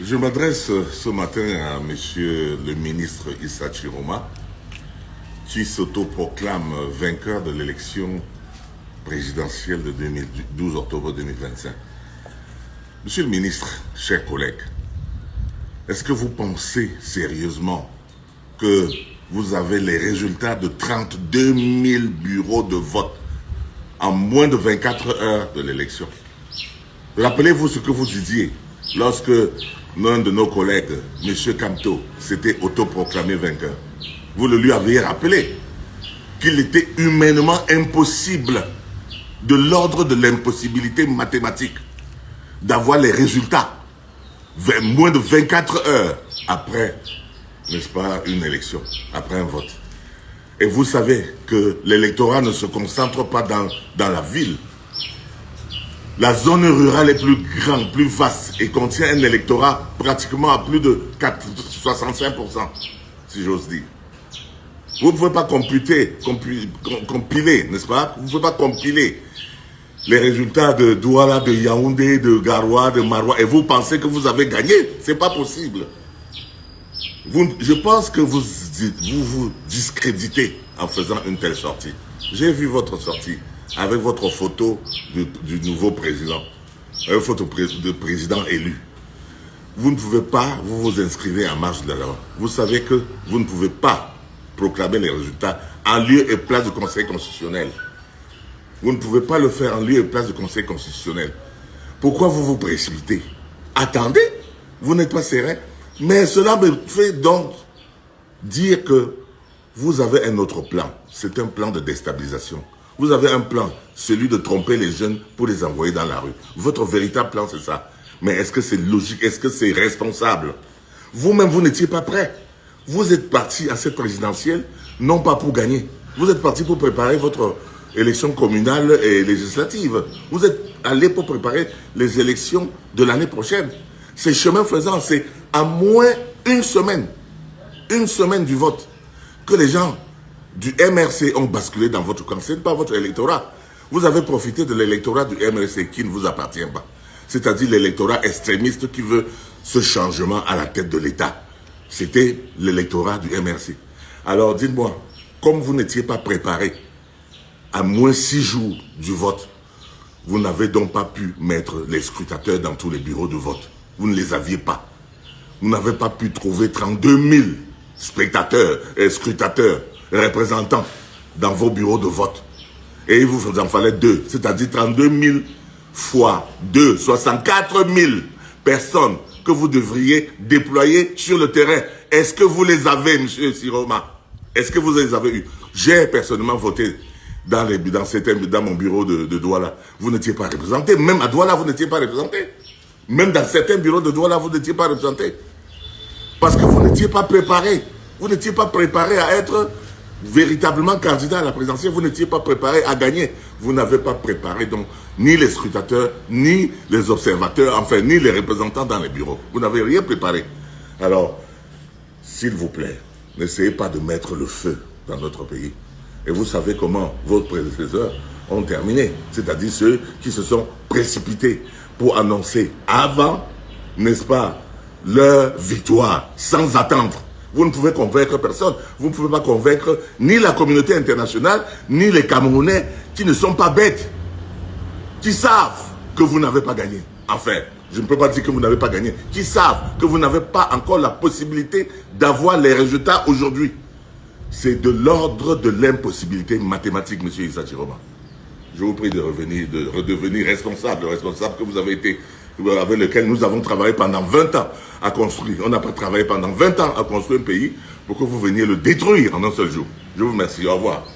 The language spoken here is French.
Je m'adresse ce matin à Monsieur le ministre Issa Chiroma, qui s'autoproclame vainqueur de l'élection présidentielle de 12 octobre 2025. Monsieur le ministre, chers collègues, est-ce que vous pensez sérieusement que vous avez les résultats de 32 000 bureaux de vote en moins de 24 heures de l'élection? Rappelez-vous ce que vous disiez lorsque l'un de nos collègues, M. Kamto, s'était autoproclamé vainqueur. Vous le lui aviez rappelé qu'il était humainement impossible, de l'ordre de l'impossibilité mathématique, d'avoir les résultats moins de 24 heures après, n'est-ce pas, une élection, après un vote. Et vous savez que l'électorat ne se concentre pas dans la ville. La zone rurale est plus grande, plus vaste et contient un électorat pratiquement à plus de 65%, si j'ose dire. Vous ne pouvez pas compiler, n'est-ce pas? Vous ne pouvez pas compiler les résultats de Douala, de Yaoundé, de Garoua, de Maroua, et vous pensez que vous avez gagné. Ce n'est pas possible. Je pense que vous vous discréditez en faisant une telle sortie. J'ai vu votre sortie avec votre photo du nouveau président, une photo de président élu. Vous ne pouvez pas, vous vous inscrivez en marge de la loi. Vous savez que vous ne pouvez pas proclamer les résultats en lieu et place du Conseil constitutionnel. Vous ne pouvez pas le faire en lieu et place du Conseil constitutionnel. Pourquoi vous vous précipitez? Attendez, vous n'êtes pas serein. Mais cela me fait donc dire que vous avez un autre plan. C'est un plan de déstabilisation. Vous avez un plan, celui de tromper les jeunes pour les envoyer dans la rue. Votre véritable plan, c'est ça. Mais est-ce que c'est logique? Est-ce que c'est responsable? Vous-même, vous n'étiez pas prêt. Vous êtes parti à cette présidentielle, non pas pour gagner. Vous êtes parti pour préparer votre élection communale et législative. Vous êtes allé pour préparer les élections de l'année prochaine. C'est chemin faisant, c'est à moins une semaine du vote, que les gens du MRC ont basculé dans votre camp. Ce n'est pas votre électorat. Vous avez profité de l'électorat du MRC qui ne vous appartient pas. C'est-à-dire l'électorat extrémiste qui veut ce changement à la tête de l'État. C'était l'électorat du MRC. Alors dites-moi, comme vous n'étiez pas préparé à moins 6 jours du vote, vous n'avez donc pas pu mettre les scrutateurs dans tous les bureaux de vote. Vous ne les aviez pas. Vous n'avez pas pu trouver 32 000 spectateurs et scrutateurs, représentants dans vos bureaux de vote. Et il vous en fallait 2, c'est-à-dire 32 000 fois 2, 64 000 personnes que vous devriez déployer sur le terrain. Est-ce que vous les avez, M. Chiroma? Est-ce que vous les avez eus? J'ai personnellement voté dans mon bureau de Douala. Vous n'étiez pas représenté. Même à Douala, vous n'étiez pas représenté. Même dans certains bureaux de Douala, vous n'étiez pas représenté. Parce que vous n'étiez pas préparé. Vous n'étiez pas préparé à être véritablement candidat à la présidentielle. Vous n'étiez pas préparé à gagner. Vous n'avez pas préparé donc ni les scrutateurs, ni les observateurs, enfin, ni les représentants dans les bureaux. Vous n'avez rien préparé. Alors, s'il vous plaît, n'essayez pas de mettre le feu dans notre pays. Et vous savez comment vos prédécesseurs ont terminé. C'est-à-dire ceux qui se sont précipités pour annoncer avant, n'est-ce pas, leur victoire, sans attendre. Vous ne pouvez convaincre personne. Vous ne pouvez pas convaincre ni la communauté internationale, ni les Camerounais qui ne sont pas bêtes, qui savent que vous n'avez pas gagné. Enfin, je ne peux pas dire que vous n'avez pas gagné, qui savent que vous n'avez pas encore la possibilité d'avoir les résultats aujourd'hui. C'est de l'ordre de l'impossibilité mathématique, M. Issa Chiroma. Je vous prie de redevenir responsable, le responsable que vous avez été, avec lequel nous avons travaillé pendant 20 ans à construire. On n'a pas travaillé pendant 20 ans à construire un pays pour que vous veniez le détruire en un seul jour. Je vous remercie. Au revoir.